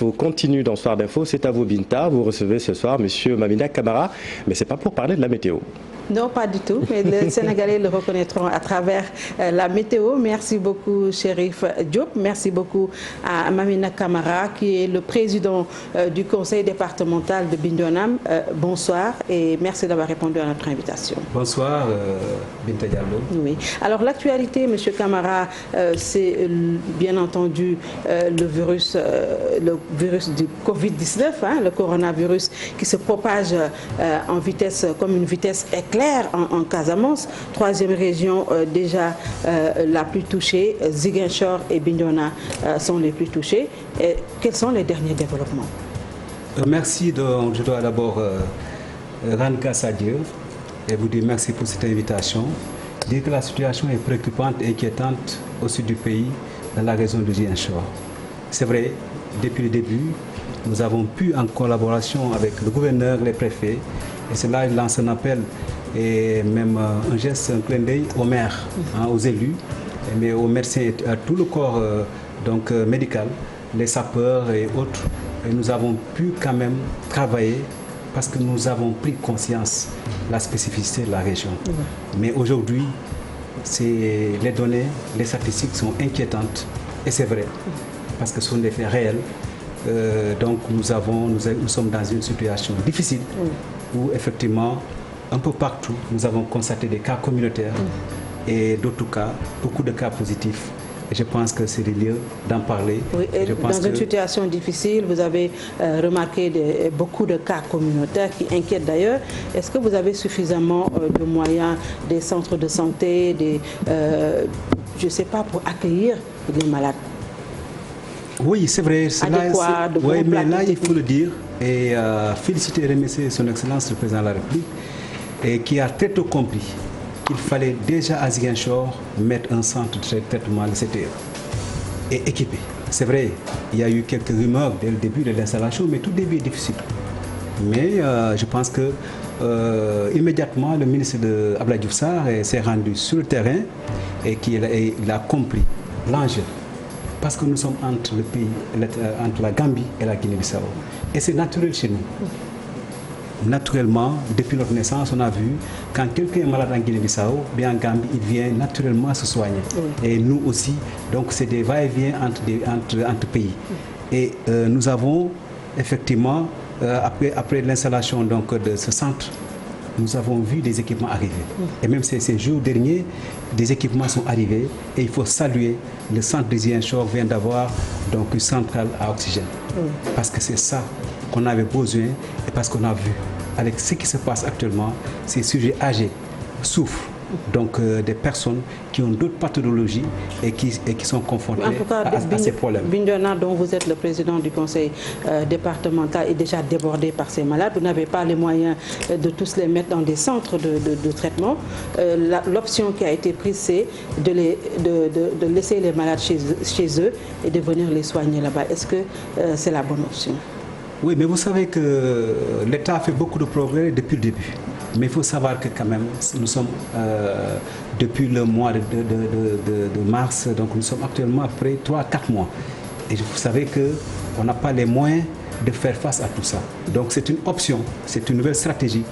On continue dans Soir d'Info, c'est à vous Binta, vous recevez ce soir Monsieur Mamina Camara, mais c'est pas pour parler de la météo. Non, pas du tout, mais les Sénégalais le reconnaîtront à travers la météo. Merci beaucoup, Chérif Diop. Merci beaucoup à Mamina Camara, qui est le président du conseil départemental de Bignona. Bonsoir et merci d'avoir répondu à notre invitation. Bonsoir, Binta Diallo. Oui. Alors, l'actualité, Monsieur Camara, c'est bien entendu le virus du Covid-19, hein, le coronavirus qui se propage en vitesse, comme une vitesse éclair en Casamance. Troisième région déjà la plus touchée, Ziguinchor et Bignona sont les plus touchés. Et quels sont les derniers développements? Merci. Je dois d'abord rendre grâce à Dieu et vous dire merci pour cette invitation. Dire que la situation est préoccupante et inquiétante au sud du pays, dans la région de Ziguinchor. C'est vrai, depuis le début, nous avons pu, en collaboration avec le gouverneur, les préfets, et cela lance un appel et même un geste, un clin d'œil aux maires, hein, aux élus, mais aux médecins et à tout le corps médical, les sapeurs et autres. Et nous avons pu quand même travailler parce que nous avons pris conscience de la spécificité de la région. Mais aujourd'hui, les données, les statistiques sont inquiétantes et c'est vrai parce que ce sont des faits réels. Donc nous sommes dans une situation difficile où effectivement, un peu partout, nous avons constaté des cas communautaires et d'autres cas, beaucoup de cas positifs. Et je pense que c'est le lieu d'en parler. Oui, et dans une situation difficile, vous avez remarqué beaucoup de cas communautaires qui inquiètent d'ailleurs. Est-ce que vous avez suffisamment de moyens, des centres de santé, je ne sais pas, pour accueillir les malades? Oui, c'est vrai. Adéquat, oui, mais là, il faut le dire et féliciter et remercier son Excellence le Président de la République et qui a très tôt compris qu'il fallait déjà à Ziguinchor mettre un centre de traitement de CTE et équipé. C'est vrai, il y a eu quelques rumeurs dès le début de l'installation, mais tout début est difficile. Mais je pense que immédiatement, le ministre de Abdoulaye Diouf Sarr s'est rendu sur le terrain et il a compris l'enjeu. Parce que nous sommes entre le pays, entre la Gambie et la Guinée-Bissau. Et c'est naturel chez nous. Naturellement, depuis notre naissance, on a vu quand quelqu'un est malade en Guinée-Bissau, bien en Gambie, il vient naturellement se soigner. Et nous aussi, donc c'est des va-et-vient entre pays. Et nous avons effectivement, après l'installation de ce centre, nous avons vu des équipements arriver. Et même ces jours derniers, des équipements sont arrivés et il faut saluer le centre de Ziguinchor vient d'avoir donc une centrale à oxygène. Parce que c'est ça qu'on avait besoin et parce qu'on a vu avec ce qui se passe actuellement, ces sujets âgés souffrent. Donc des personnes qui ont d'autres pathologies et qui sont confrontées à ces problèmes. Bignona, dont vous êtes le président du conseil départemental, est déjà débordé par ces malades. Vous n'avez pas les moyens de tous les mettre dans des centres de traitement. L'option qui a été prise, c'est de laisser les malades chez eux et de venir les soigner là-bas. Est-ce que c'est la bonne option? Oui, mais vous savez que l'État a fait beaucoup de progrès depuis le début. Mais il faut savoir que quand même, nous sommes depuis le mois de mars, donc nous sommes actuellement après 3-4 mois. Et vous savez qu'on n'a pas les moyens de faire face à tout ça. Donc c'est une option, c'est une nouvelle stratégie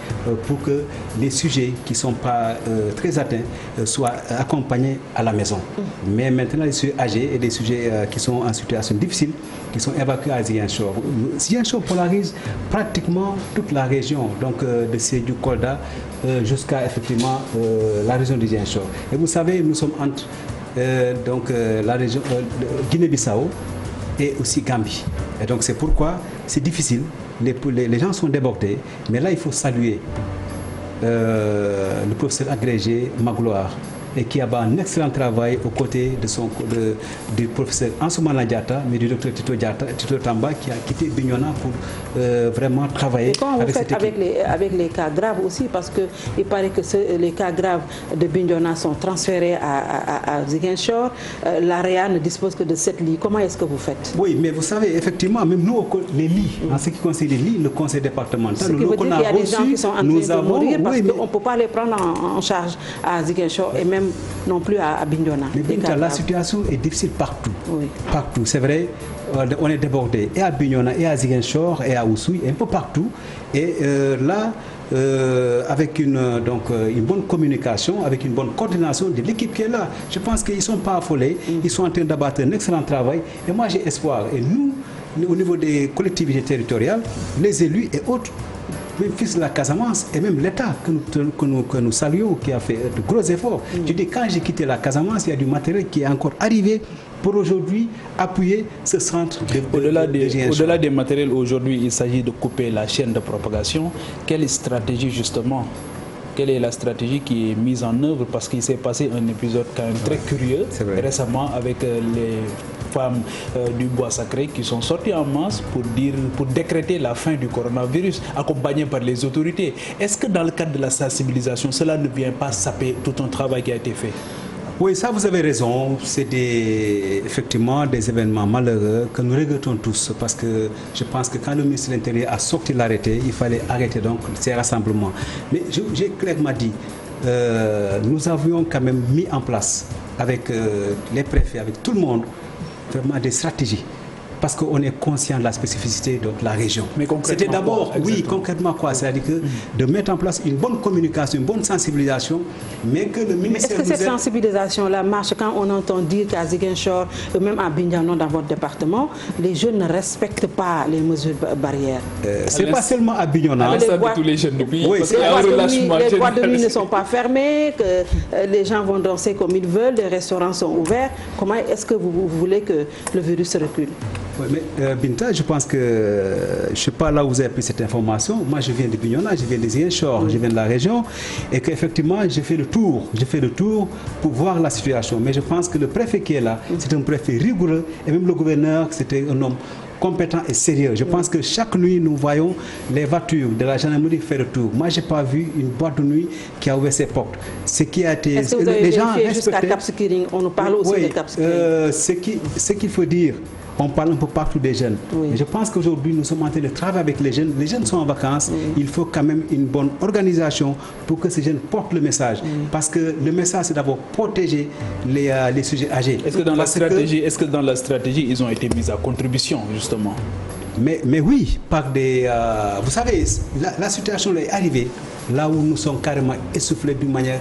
pour que les sujets qui ne sont pas très atteints soient accompagnés à la maison. Mais maintenant, les sujets âgés et les sujets qui sont en situation difficile, qui sont évacués à Ziguinchor. Ziguinchor polarise pratiquement toute la région, donc de Sédhiou, Kolda, jusqu'à effectivement la région de Ziguinchor. Et vous savez, nous sommes entre la région Guinée-Bissau et aussi Gambie. Et donc c'est pourquoi c'est difficile, les gens sont débordés, mais là il faut saluer le professeur agrégé Magloire et qui a fait un excellent travail aux côtés du professeur Ansoumana Diatta, mais du docteur Tito Tamba qui a quitté Bignona pour vraiment travailler. Et comment vous faites avec les cas graves aussi, parce qu'il paraît que les cas graves de Bignona sont transférés à Ziguinchor, l'AREA ne dispose que de 7 lits. Comment est-ce que vous faites? Oui, mais vous savez, effectivement, même nous, les lits, en ce qui concerne les lits, le conseil départemental, ce qui veut dire qu'il y a des gens qui sont en train de mourir parce qu'on ne peut pas les prendre en charge à Ziguinchor et même non plus à Bignona. Mais la situation est difficile partout. Oui. Partout, c'est vrai. on est débordé et à Bignona, et à Ziguinchor, et à Oussouye, et un peu partout. Et là, avec une bonne communication, avec une bonne coordination de l'équipe qui est là, je pense qu'ils ne sont pas affolés, ils sont en train d'abattre un excellent travail. Et moi, j'ai espoir. Et nous, au niveau des collectivités territoriales, les élus et autres, même fils de la Casamance et même l'État que nous saluons, qui a fait de gros efforts. Je dis, quand j'ai quitté la Casamance, il y a du matériel qui est encore arrivé pour aujourd'hui appuyer ce centre Au-delà des matériels, aujourd'hui, il s'agit de couper la chaîne de propagation. Quelle stratégie, justement, quelle est la stratégie qui est mise en œuvre? Parce qu'il s'est passé un épisode quand même très curieux récemment avec les femmes du bois sacré qui sont sorties en masse pour décréter la fin du coronavirus, accompagnées par les autorités. Est-ce que dans le cadre de la sensibilisation, cela ne vient pas saper tout un travail qui a été fait? Oui, ça vous avez raison. C'est effectivement des événements malheureux que nous regrettons tous, parce que je pense que quand le ministre de l'Intérieur a sorti l'arrêté, il fallait arrêter donc ces rassemblements. Mais j'ai clairement dit, nous avions quand même mis en place avec les préfets, avec tout le monde, vraiment des stratégies. Parce qu'on est conscient de la spécificité de la région. Mais c'était d'abord, concrètement quoi? C'est-à-dire de mettre en place une bonne communication, une bonne sensibilisation, mais que le ministère... Mais est-ce que cette sensibilisation-là marche quand on entend dire qu'à Ziguinchor, ou même à Bignona dans votre département, les jeunes ne respectent pas les mesures barrières? C'est pas seulement à Bignona. Tous les jeunes depuis. Oui, les boîtes de nuit ne sont pas fermées, que les gens vont danser comme ils veulent, les restaurants sont ouverts. Comment est-ce que vous voulez que le virus recule? Oui, mais Binta, je pense que je ne sais pas là où vous avez pris cette information. Moi, je viens de Bignona, je viens de Ziguinchor, je viens de la région, et qu'effectivement, j'ai fait le tour pour voir la situation. Mais je pense que le préfet qui est là, c'est un préfet rigoureux, et même le gouverneur, c'était un homme compétent et sérieux. Je pense que chaque nuit, nous voyons les voitures de la gendarmerie faire le tour. Moi, je n'ai pas vu une boîte de nuit qui a ouvert ses portes. Ce qui a été... Est-ce que vous avez vérifié jusqu'à Cap Skirring? On nous parle aussi de Cap Skirring. Ce qu'il faut dire, on parle un peu partout des jeunes. Mais je pense qu'aujourd'hui, nous sommes en train de travailler avec les jeunes. Les jeunes sont en vacances. Il faut quand même une bonne organisation pour que ces jeunes portent le message. Parce que le message, c'est d'abord protéger les sujets âgés. Est-ce que dans la stratégie, ils ont été mis à contribution, justement? Mais oui, par des... vous savez, la situation est arrivée là où nous sommes carrément essoufflés d'une manière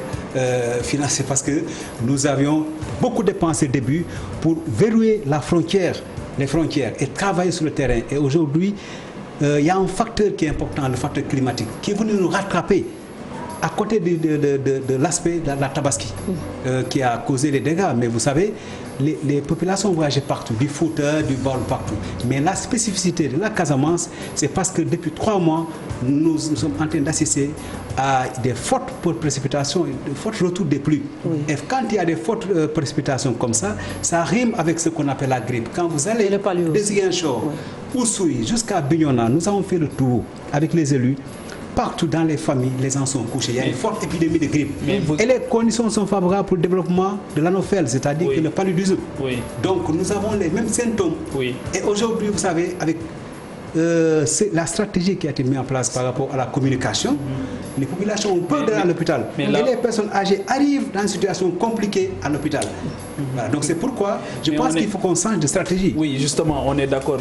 financière, parce que nous avions beaucoup dépensé au début pour verrouiller les frontières et travailler sur le terrain. Et aujourd'hui, il y a un facteur qui est important, le facteur climatique, qui est venu nous rattraper à côté de l'aspect de la Tabaski, qui a causé les dégâts. Mais vous savez, les populations ont voyagé partout, du Fouta, du Baol, partout. Mais la spécificité de la Casamance, c'est parce que depuis 3 mois, nous sommes en train d'assister à des fortes précipitations, de forts retours des pluies. Et quand il y a des fortes précipitations comme ça rime avec ce qu'on appelle la grippe. Quand vous allez de Ziguinchor, Oussouye, jusqu'à Bignona, nous avons fait le tour avec les élus. Partout dans les familles, les gens sont couchés. Il y a une forte épidémie de grippe. Et les conditions sont favorables pour le développement de l'anophèle, c'est-à-dire que le paludisme. Donc nous avons les mêmes symptômes. Et aujourd'hui, vous savez, avec la stratégie qui a été mise en place par rapport à la communication, les populations ont peur d'aller à l'hôpital. Et les personnes âgées arrivent dans une situation compliquée à l'hôpital. Voilà, donc c'est pourquoi je pense qu'il faut qu'on change de stratégie. Oui, justement, on est d'accord.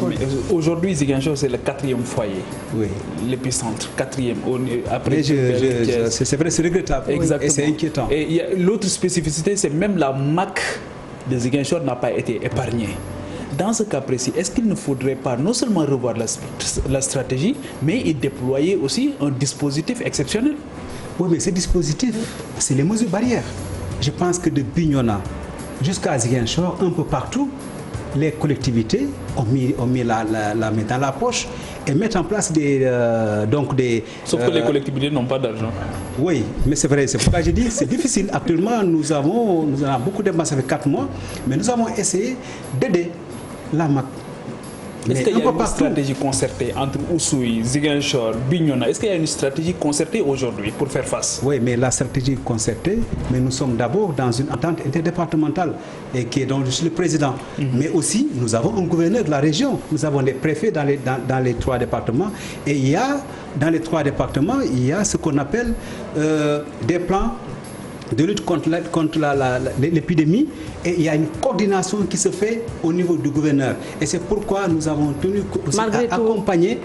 Aujourd'hui, Ziguinchor, c'est le 4e foyer. L'épicentre, 4e. Après, c'est vrai, c'est regrettable. Exactement. Et c'est inquiétant. Et l'autre spécificité, c'est même la MAC de Ziguinchor n'a pas été épargnée. Dans ce cas précis, est-ce qu'il ne faudrait pas non seulement revoir la stratégie, mais y déployer aussi un dispositif exceptionnel? Oui, mais ce dispositif, c'est les mesures barrières. Je pense que de Bignona jusqu'à Ziguinchor, un peu partout, les collectivités ont mis la main dans la poche et mettent en place des... Sauf que les collectivités n'ont pas d'argent. Oui, mais c'est vrai, c'est pourquoi je dis c'est difficile. Actuellement, nous avons beaucoup dépenses, ça fait 4 mois, mais nous avons essayé d'aider la MAC. Est-ce qu'il y a une stratégie concertée entre Oussouye, Ziguinchor, Bignona? Est-ce qu'il y a une stratégie concertée aujourd'hui pour faire face? Oui, mais la stratégie concertée, mais nous sommes d'abord dans une entente interdépartementale et qui est dont je suis le président. Mais aussi, nous avons un gouverneur de la région, nous avons des préfets dans les 3 départements. Et dans les 3 départements, il y a ce qu'on appelle des plans de lutte contre l'épidémie, et il y a une coordination qui se fait au niveau du gouverneur. Et c'est pourquoi nous avons tenu aussi à accompagner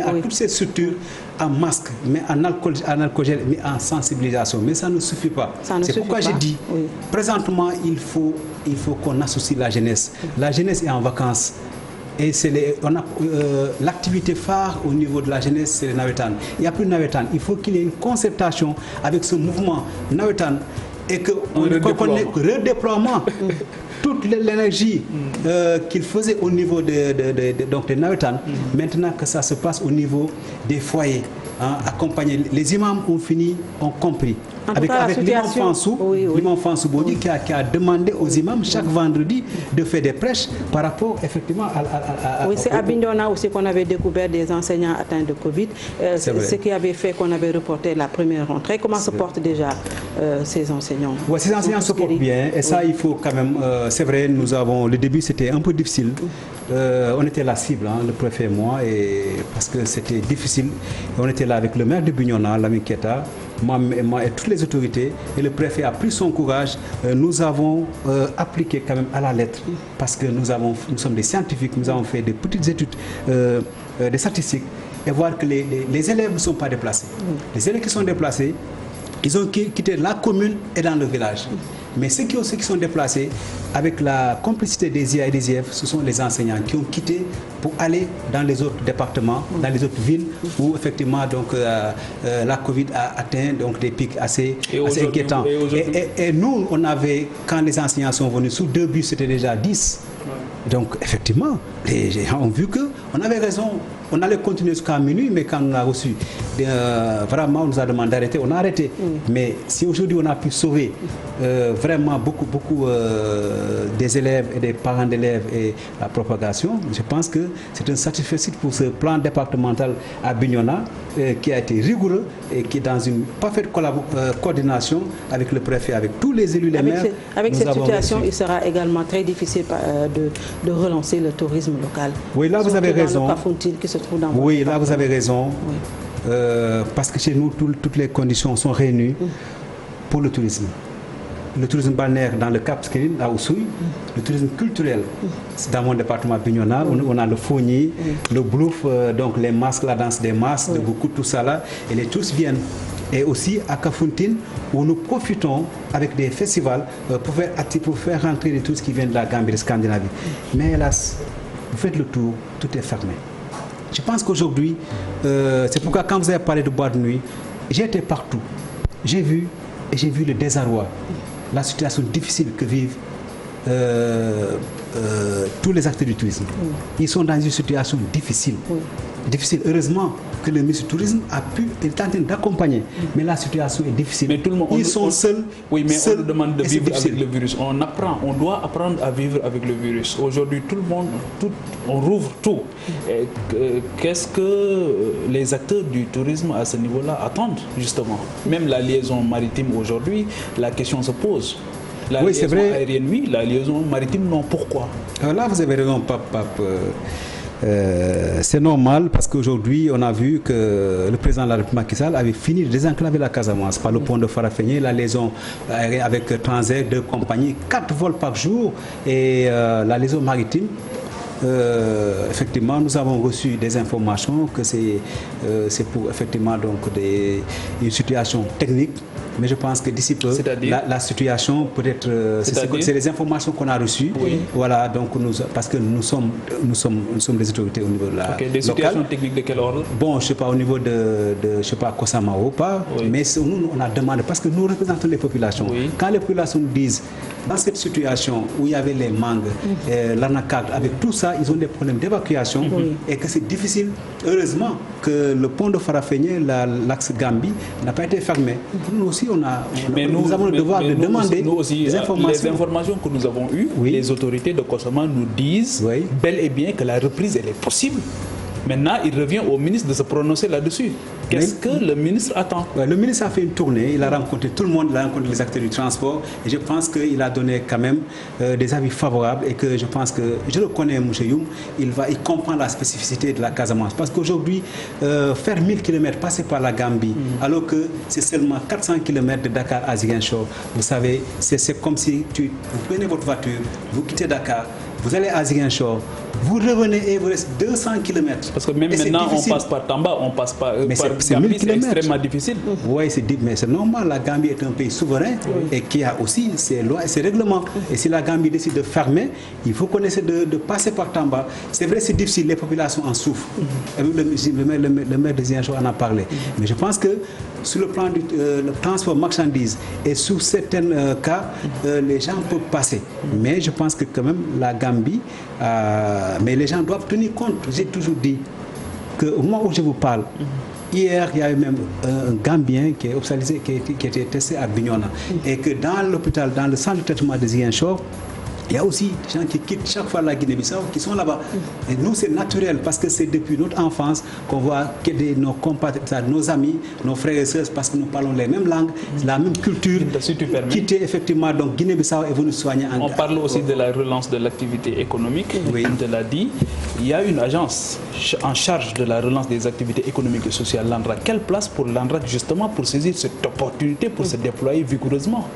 à toutes ces structures en masque, mais en alcool-gel, mais en sensibilisation. Mais ça ne suffit pas. C'est pourquoi j'ai dit, présentement, il faut qu'on associe la jeunesse. La jeunesse est en vacances. Et l'activité phare au niveau de la jeunesse, c'est le Nawetan. Il n'y a plus de Nawetan. Il faut qu'il y ait une concertation avec ce mouvement Nawetan et qu'on ait redéploiement. Toute l'énergie qu'il faisait au niveau des Nawetan, maintenant que ça se passe au niveau des foyers. Accompagner. Les imams ont compris. Avec l'imam Fansou Bodi qui a demandé aux imams chaque vendredi de faire des prêches par rapport effectivement à oui, c'est à Bignona aussi qu'on avait découvert des enseignants atteints de Covid. Ce qui avait fait qu'on avait reporté la première rentrée. Comment se portent déjà ces enseignants? Ces enseignants se portent bien. Et ça, il faut quand même... c'est vrai, le début, c'était un peu difficile. On était la cible, le préfet et moi, parce que c'était difficile. On était là avec le maire de Bignona, Lamine Keita, moi et toutes les autorités, et le préfet a pris son courage. Nous avons appliqué quand même à la lettre, parce que nous sommes des scientifiques, nous avons fait des petites études, des statistiques, et voir que les élèves ne sont pas déplacés. Les élèves qui sont déplacés, ils ont quitté la commune et dans le village. Mais ceux qui sont déplacés, avec la complicité des IA et des IF, ce sont les enseignants qui ont quitté pour aller dans les autres départements, dans les autres villes où effectivement donc, la Covid a atteint donc, des pics assez inquiétants. Et nous, quand les enseignants sont venus, sous 2 bus, c'était déjà 10. Donc effectivement, les gens ont vu qu'on avait raison. On allait continuer jusqu'à minuit, mais quand on a reçu, vraiment, on nous a demandé d'arrêter, on a arrêté. Mais si aujourd'hui on a pu sauver vraiment beaucoup des élèves et des parents d'élèves et la propagation, je pense que c'est un satisfait pour ce plan départemental à Bignona qui a été rigoureux et qui est dans une parfaite coordination avec le préfet, avec tous les élus, les maires. Avec cette situation, il sera également très difficile de relancer le tourisme local. Oui, là vous avez raison. Oui, là vous avez raison. Oui. Parce que chez nous, toutes les conditions sont réunies pour le tourisme. Le tourisme balnéaire dans le Cap Skirring, à Oussouye, le tourisme culturel, c'est dans mon département Bignona, on a le Fogny, le Blouf, donc les masques, la danse des masques, de beaucoup, tout ça là, et les touristes viennent. Et aussi à Kafountine, où nous profitons avec des festivals pour faire rentrer les touristes qui viennent de la Gambie, de Scandinavie. Mais hélas, vous faites le tour, tout est fermé. Je pense qu'aujourd'hui, c'est pourquoi quand vous avez parlé de boîte de nuit, j'ai été partout. J'ai vu le désarroi, la situation difficile que vivent tous les acteurs du tourisme. Ils sont dans une situation difficile. Difficile. Heureusement que le ministre du Tourisme est en train d'accompagner. Mais la situation est difficile. Mais tout le monde, ils sont seuls. Oui, mais on nous demande de vivre avec le virus. On doit apprendre à vivre avec le virus. Aujourd'hui, tout le monde, on rouvre tout. Qu'est-ce que les acteurs du tourisme à ce niveau-là attendent, justement? Même la liaison maritime aujourd'hui, la question se pose. La liaison aérienne, oui, la liaison maritime, non. Pourquoi? Là, vous avez raison, Pape. C'est normal parce qu'aujourd'hui, on a vu que le président de la République Macky Sall avait fini de désenclaver la Casamance par le pont de Farafenni, la liaison avec Transair, 2 compagnies, 4 vols par jour et la liaison maritime. Effectivement, nous avons reçu des informations que c'est pour effectivement donc une situation technique. Mais je pense que d'ici peu, la situation peut-être, c'est les informations qu'on a reçues. Oui. Voilà, donc parce que nous sommes des autorités au niveau de la des situations techniques de quel ordre? Bon, je sais pas, au niveau de je sais pas, Kosama ou pas, mais nous, on a demandé, parce que nous représentons les populations. Oui. Quand les populations nous disent, dans cette situation où il y avait les mangues, l'anacarde, avec tout ça, ils ont des problèmes d'évacuation et que c'est difficile. Heureusement que le pont de Farafenni, l'axe Gambie, n'a pas été fermé. Nous aussi, nous avons le devoir de demander des informations. Les informations que nous avons eues, les autorités de Kosama nous disent bel et bien que la reprise elle est possible. Maintenant, il revient au ministre de se prononcer là-dessus. Qu'est-ce que le ministre attend? Le ministre a fait une tournée, il a rencontré tout le monde, il a rencontré les acteurs du transport et je pense qu'il a donné quand même des avis favorables et que je pense que, je le connais M. Youm, il comprend la spécificité de la Casamance. Parce qu'aujourd'hui, faire 1000 km, passer par la Gambie, alors que c'est seulement 400 km de Dakar à Ziguinchor, vous savez, c'est comme si vous prenez votre voiture, vous quittez Dakar, vous allez à Ziguinchor, vous revenez et vous restez 200 km. Parce que même maintenant, on passe par Tamba, on passe par Gambie, c'est extrêmement difficile. Oui, mais c'est normal. La Gambie est un pays souverain et qui a aussi ses lois et ses règlements. Et si la Gambie décide de fermer, il faut qu'on essaie de passer par Tamba. C'est vrai, c'est difficile, les populations en souffrent. Le maire de Ziguinchor en a parlé. Mais je pense que sur le plan du transport marchandises et sous certains cas, les gens peuvent passer. Mais je pense que quand même la Gambie, mais les gens doivent tenir compte. J'ai toujours dit qu'au moment où je vous parle, hier, il y a eu même un Gambien qui est hospitalisé, qui a été testé à Bignona. Et que dans l'hôpital, dans le centre de traitement de Ziguinchor, il y a aussi des gens qui quittent chaque fois la Guinée-Bissau, qui sont là-bas. Et nous, c'est naturel, parce que c'est depuis notre enfance qu'on voit que nos compatriotes, nos amis, nos frères et sœurs, parce que nous parlons les mêmes langues, la même culture, si tu permets, quitter effectivement donc Guinée-Bissau et venir soigner en On parle aussi de la relance de l'activité économique. Oui. On te l'a dit. Il y a une agence en charge de la relance des activités économiques et sociales, l'ANRAC. Quelle place pour l'ANRAC justement pour saisir cette opportunité, pour se déployer vigoureusement?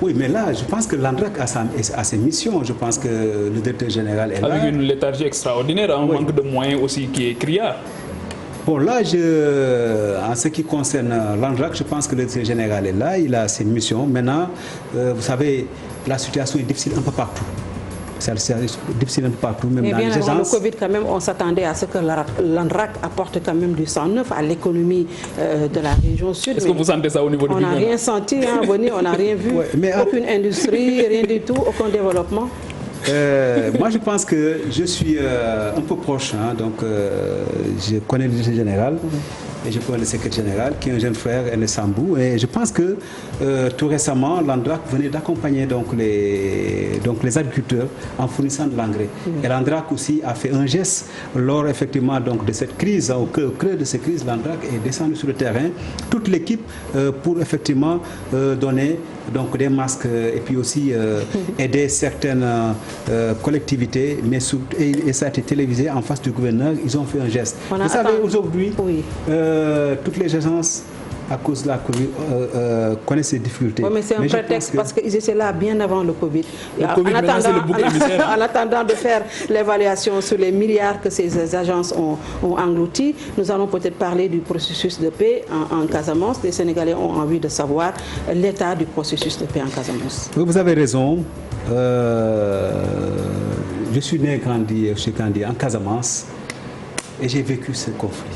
Oui, mais là, je pense que l'ANRAC a ses missions. Je pense que le directeur général est là. Avec une léthargie extraordinaire, un manque de moyens aussi qui est criard. Bon, là, en ce qui concerne l'ANRAC, je pense que le directeur général est là, il a ses missions. Maintenant, vous savez, la situation est difficile un peu partout. C'est difficile un peu partout, même mais dans bien les avant agences. le Covid, quand même, on s'attendait à ce que l'ANRAC apporte quand même du sang neuf à l'économie de la région sud. Est-ce que vous sentez ça au niveau du On n'a rien senti, hein, venir, on n'a rien vu, aucune industrie, rien du tout, aucun développement. Moi, je pense que je suis un peu proche, hein, donc je connais le directeur général et je connais le secrétaire général qui est un jeune frère, Ernest Sambou, et je pense que tout récemment, l'ANRAC venait d'accompagner donc les agriculteurs en fournissant de l'engrais. Et l'ANRAC aussi a fait un geste lors effectivement donc, de cette crise, au creux de cette crise, l'ANRAC est descendu sur le terrain, toute l'équipe pour effectivement donner donc des masques et puis aussi aider certaines collectivités, mais et ça a été télévisé en face du gouverneur, ils ont fait un geste. Vous savez, aujourd'hui, toutes les agences à cause de la Covid connaissent ces difficultés. Oui, mais c'est un prétexte parce qu'ils étaient là bien avant le Covid. En attendant de faire l'évaluation sur les milliards que ces agences ont engloutis, nous allons peut-être parler du processus de paix en Casamance. Les Sénégalais ont envie de savoir l'état du processus de paix en Casamance. Vous avez raison. Je suis né et grandi en Casamance et j'ai vécu ce conflit.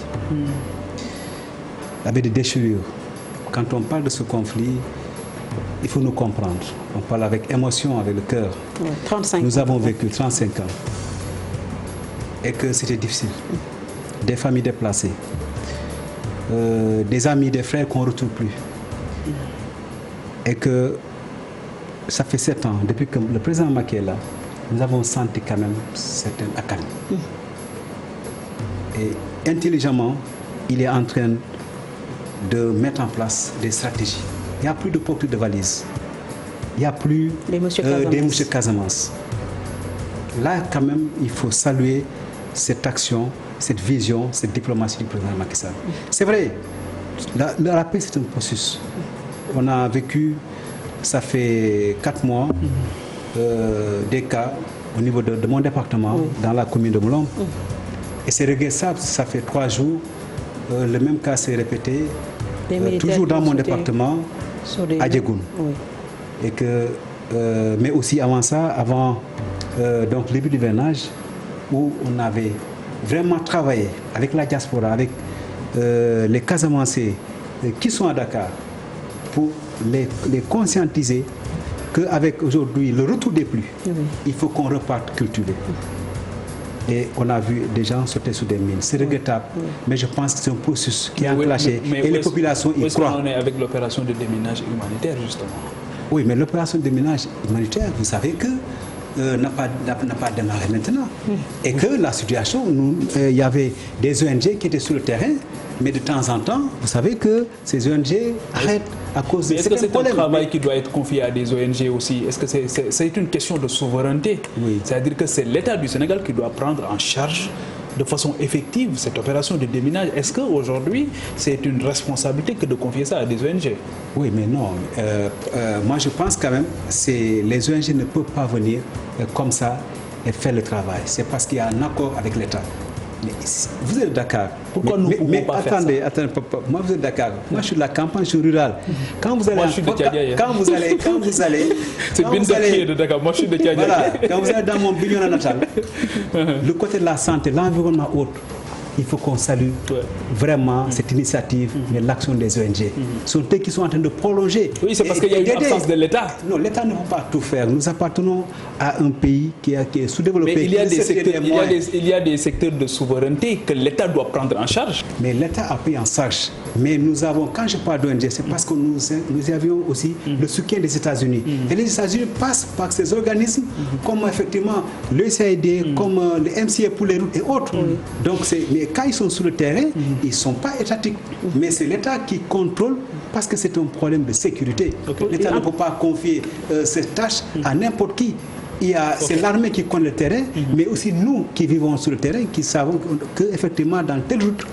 Avec des déchirures. Quand on parle de ce conflit, il faut nous comprendre. On parle avec émotion, avec le cœur. Nous avons vécu 35 ans. Et que c'était difficile. Des familles déplacées. Des amis, des frères qu'on ne retrouve plus. Et que ça fait 7 ans, depuis que le président Macky est là, nous avons senti quand même certaines accanes. Et intelligemment, il est en train de mettre en place des stratégies. Il n'y a plus de porteurs de valises. Il n'y a plus des Monsieur Casamance. Là, quand même, il faut saluer cette action, cette vision, cette diplomatie du président Macky Sall. C'est vrai, la paix, c'est un processus. On a vécu, ça fait 4 mois, des cas au niveau de mon département, dans la commune de Moulombe. Et c'est regrettable, ça fait 3 jours, le même cas s'est répété, toujours dans mon département, à Djegoun. Et que, mais aussi avant ça, avant donc, le début du hivernage, où on avait vraiment travaillé avec la diaspora, avec les Casamancés qui sont à Dakar, pour les conscientiser qu'avec aujourd'hui le retour des pluies, il faut qu'on reparte cultiver. Et on a vu des gens sauter sous des mines. C'est regrettable, mais je pense que c'est un processus qui est enclenché et les populations y croient. On est avec l'opération de déminage humanitaire, justement. Oui, mais l'opération de déminage humanitaire, vous savez que n'a pas démarré maintenant. Et que la situation, il y avait des ONG qui étaient sur le terrain, mais de temps en temps, vous savez que ces ONG arrêtent à cause de... Est-ce que c'est un travail qui doit être confié à des ONG aussi? Est-ce que c'est une question de souveraineté? Oui. C'est-à-dire que c'est l'État du Sénégal qui doit prendre en charge de façon effective cette opération de déminage. Est-ce qu'aujourd'hui, c'est une responsabilité que de confier ça à des ONG? Oui, mais non. Moi, je pense quand même que les ONG ne peuvent pas venir comme ça et faire le travail. C'est parce qu'il y a un accord avec l'État. Vous êtes de Dakar. Pourquoi nous ne pouvons pas faire ça? Attendez, moi vous êtes de Dakar. Moi je suis de la campagne, je suis rural. Quand vous allez, moi je suis de Tchadiaïa. Quand vous allez, c'est Binda qui est de Dakar. Moi je suis de Tchadiaïa. Voilà, quand vous allez dans mon Bignona natal, le côté de la santé, l'environnement autre, il faut qu'on salue vraiment cette initiative de l'action des ONG. Ce sont eux qui sont en train de prolonger. Oui, c'est parce qu'il y a une absence de l'État. Non, l'État ne peut pas tout faire. Nous appartenons à un pays qui est sous-développé. Mais il y a des secteurs de souveraineté que l'État doit prendre en charge. Mais l'État a pris en charge. Mais nous avons, quand je parle d'ONG, c'est parce que nous avions aussi le soutien des États-Unis. Et les États-Unis passent par ces organismes comme effectivement l'USAID, comme le MCA pour les routes et autres. Donc mais quand ils sont sur le terrain, ils ne sont pas étatiques. Mais c'est l'État qui contrôle parce que c'est un problème de sécurité. L'État ne peut pas confier cette tâche à n'importe qui. C'est l'armée qui connaît le terrain, mais aussi nous qui vivons sur le terrain, qui savons qu'effectivement dans telle route,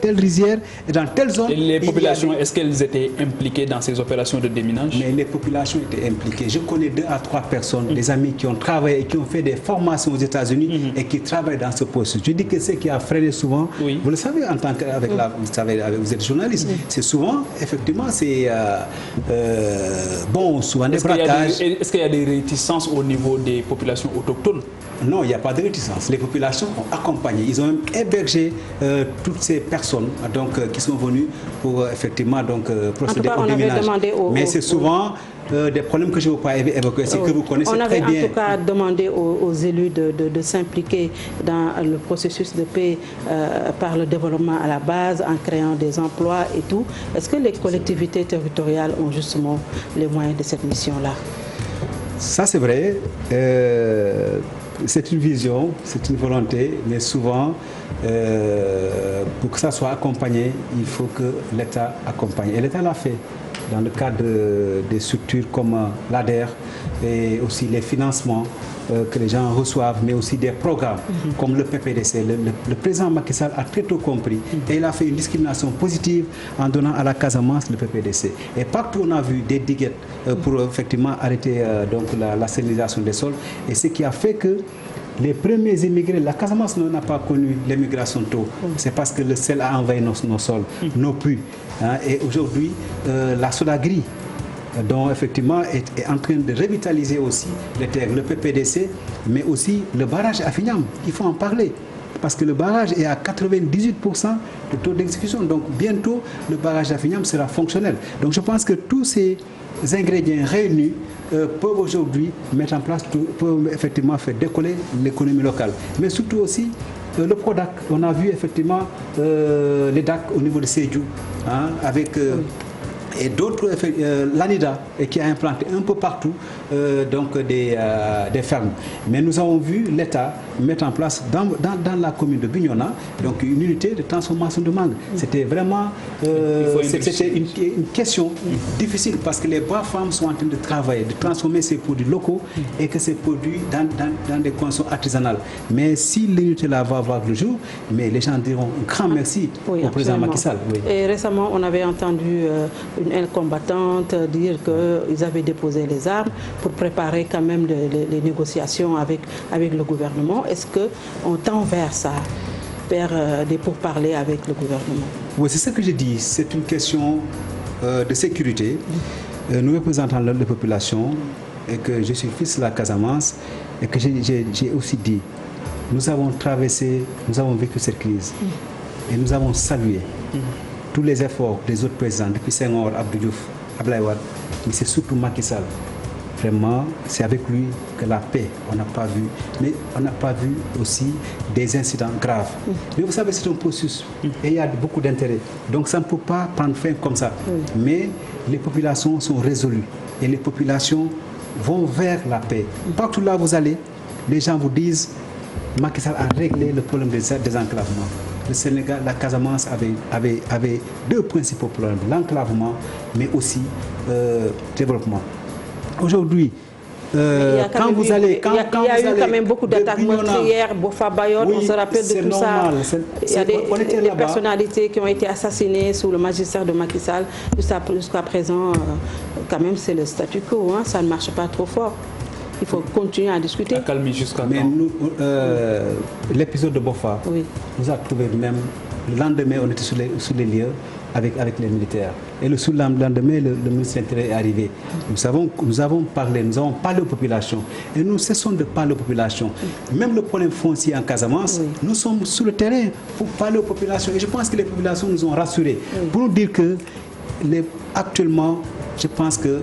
telle rizière et dans telle zone... Et les populations, est-ce qu'elles étaient impliquées dans ces opérations de déminage? Mais les populations étaient impliquées. Je connais 2 à 3 personnes, des amis qui ont travaillé et qui ont fait des formations aux États-Unis et qui travaillent dans ce processus. Je dis que ce qui a freiné souvent, vous le savez, en tant qu'avec vous êtes journaliste, c'est souvent, effectivement, c'est souvent des braquages. Est-ce qu'il y a des réticences au niveau des populations autochtones? Non, il n'y a pas de réticence. Les populations ont accompagné. Ils ont même hébergé toutes ces personnes qui sont venues pour effectivement procéder au déminage. Mais c'est souvent des problèmes que je ne veux pas évoquer, c'est que vous connaissez très bien. On avait en tout cas demandé aux élus de s'impliquer dans le processus de paix par le développement à la base, en créant des emplois et tout. Est-ce que les collectivités territoriales ont justement les moyens de cette mission-là? Ça, c'est vrai. C'est une vision, c'est une volonté, mais souvent, pour que ça soit accompagné, il faut que l'État accompagne. Et l'État l'a fait dans le cadre des structures comme l'ADER et aussi les financements que les gens reçoivent, mais aussi des programmes comme le PPDC. Le président Macky Sall a très tôt compris et il a fait une discrimination positive en donnant à la Casamance le PPDC. Et partout on a vu des diguettes pour effectivement arrêter la stérilisation des sols. Et ce qui a fait que les premiers immigrés, la Casamance n'a pas connu l'immigration tôt. C'est parce que le sel a envahi nos sols, nos puits. Et aujourd'hui, la Sodagri, dont effectivement est en train de revitaliser aussi les terres, le PPDC, mais aussi le barrage à Fignam. Il faut en parler. Parce que le barrage est à 98% de taux d'exécution. Donc bientôt, le barrage à Fignam sera fonctionnel. Donc je pense que tous ces ingrédients réunis peuvent aujourd'hui mettre en place, peuvent effectivement faire décoller l'économie locale. Mais surtout aussi le PRODAC. On a vu effectivement les DAC au niveau de Sédhiou, avec... et d'autres, l'ANIDA, qui a implanté un peu partout des fermes. Mais nous avons vu l'État mettre en place dans la commune de Bignona une unité de transformation de mangue. C'était vraiment une question difficile parce que les braves femmes sont en train de travailler, de transformer ces produits locaux et que ces produits dans des conditions artisanales. Mais si l'unité-là va voir le jour, mais les gens diront un grand merci au président Macky Sall. Oui. Et récemment, on avait entendu une combattante dire qu'ils avaient déposé les armes pour préparer quand même les négociations avec le gouvernement. Est-ce qu'on tend vers ça, vers des pourparlers avec le gouvernement? Oui, c'est ce que je dis. C'est une question de sécurité. Nous représentons la population et que je suis fils de la Casamance et que j'ai aussi dit, nous avons traversé, nous avons vécu cette crise et nous avons salué tous les efforts des autres présidents, depuis Senghor, Abdou Diouf, Abdoulaye Wade, mais c'est surtout Macky Sall. Vraiment, c'est avec lui que la paix, on n'a pas vu. Mais on n'a pas vu aussi des incidents graves. Mais vous savez, c'est un processus et il y a beaucoup d'intérêts. Donc ça ne peut pas prendre fin comme ça. Mais les populations sont résolues et les populations vont vers la paix. Partout là où vous allez, les gens vous disent Macky Sall a réglé le problème des enclavements. Le Sénégal, la Casamance avait deux principaux problèmes, l'enclavement, mais aussi le développement. Aujourd'hui, quand vous allez... Il y a eu quand même beaucoup d'attaques meurtrières, Bofa Bayot, on se rappelle de tout ça. Il y a des personnalités qui ont été assassinées sous le magistère de Macky Sall. Jusqu'à présent, quand même, c'est le statu quo, hein, ça ne marche pas trop fort. Il faut continuer à discuter. Calmer jusqu'à mais l'épisode de Bofa nous a trouvé même... Le lendemain, on était sur les lieux avec les militaires. Et le lendemain, le ministre de l'Intérieur est arrivé. Nous avons parlé aux populations. Et nous cessons de parler aux populations. Même le problème foncier en Casamance, nous sommes sur le terrain pour parler aux populations. Et je pense que les populations nous ont rassurés. Pour nous dire que, actuellement, je pense que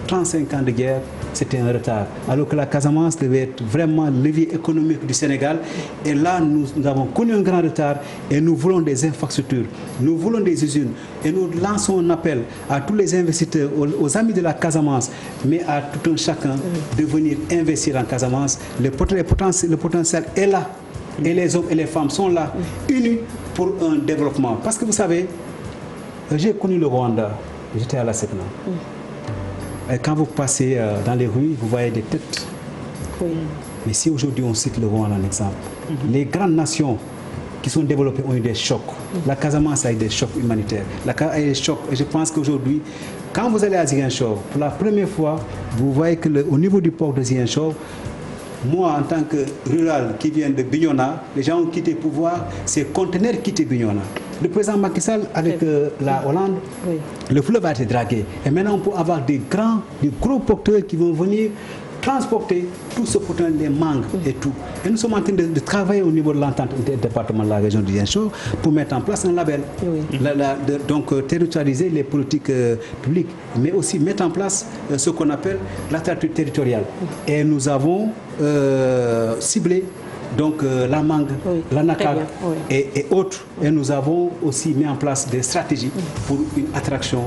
35 ans de guerre, c'était un retard. Alors que la Casamance devait être vraiment le levier économique du Sénégal. Et là, nous avons connu un grand retard et nous voulons des infrastructures, nous voulons des usines. Et nous lançons un appel à tous les investisseurs, aux amis de la Casamance, mais à tout un chacun de venir investir en Casamance. Le potentiel est là. Et les hommes et les femmes sont là, unis pour un développement. Parce que vous savez, j'ai connu le Rwanda, j'étais à la SECNA. Et quand vous passez dans les rues, vous voyez des têtes. Mais si aujourd'hui on cite le Rwanda en exemple, les grandes nations qui sont développées ont eu des chocs. La Casamance a eu des chocs humanitaires. Et je pense qu'aujourd'hui, quand vous allez à Ziguinchor, pour la première fois, vous voyez qu'au niveau du port de Ziguinchor, moi, en tant que rural qui vient de Bignona, les gens ont quitté pour voir ces conteneurs quitter Bignona. Le président Macky Sall, avec la Hollande, le fleuve a été dragué. Et maintenant, on peut avoir des gros porteurs qui vont venir transporter tout ce potentiel des mangues et tout. Et nous sommes en train de travailler au niveau de l'entente département de la région de Ziguinchor pour mettre en place un label. Donc, territorialiser les politiques publiques, mais aussi mettre en place ce qu'on appelle l'attractivité territoriale. Et nous avons ciblé donc la mangue, l'anacarde et autres. Et nous avons aussi mis en place des stratégies pour une attraction,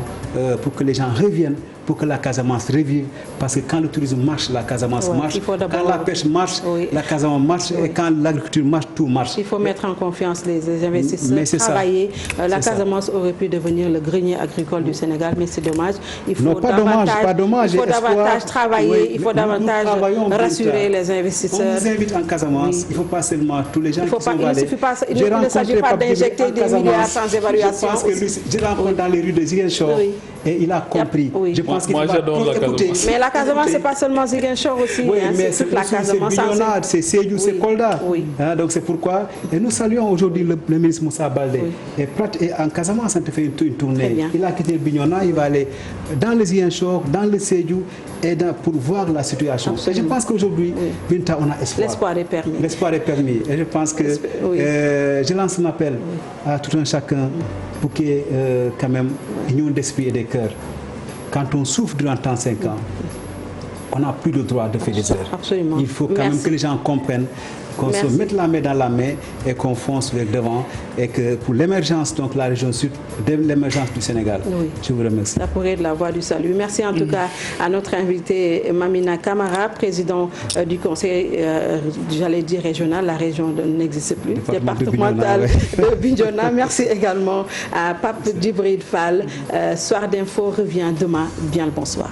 pour que les gens reviennent, pour que la Casamance revive. Parce que quand le tourisme marche, la Casamance marche. Quand la pêche marche, la Casamance marche. Et quand l'agriculture marche, tout marche. Il faut mettre en confiance les investisseurs, travailler. La Casamance aurait pu devenir le grenier agricole du Sénégal, mais c'est dommage. Il faut davantage travailler, il faut davantage rassurer les investisseurs. On vous invite en Casamance, il ne faut pas seulement tous les gens qui sont allés. Il ne s'agit pas d'injecter des milliards sans évaluation. Je pense que j'ai rencontré dans les rues de Ziguinchor et il a compris. Je pense qu'il va tout écouter. Mais la Casamance, ce n'est pas seulement Ziguinchor aussi. Oui, mais c'est la Casamance. C'est Bignona, c'est Sédhiou, c'est Kolda. Donc c'est pourquoi. Et nous saluons aujourd'hui le ministre Moussa Baldé. Et en Casamance, on a fait une tournée. Il a quitté Bignona, il va aller dans les Ziguinchor, dans le Sédhiou, pour voir la situation. Et je pense qu'aujourd'hui, Binta, on a espoir. L'espoir est permis. L'espoir est permis. Et je pense que je lance un appel à tout un chacun pour qu'il y ait quand même union d'esprit et de cœur. Quand on souffre durant 35 ans, on n'a plus le droit de faire des erreurs. Absolument. Il faut quand même que les gens comprennent qu'on se mette la main dans la main et qu'on fonce vers devant et que pour l'émergence, donc la région sud, l'émergence du Sénégal. Je vous remercie. Ça pourrait être la voie du salut. Merci en tout cas à notre invité Mamina Camara, président du conseil, j'allais dire régional, la région n'existe plus, départemental de Bignona. Merci également à Pape Djibril Fall. Soir d'info revient demain. Bien le bonsoir.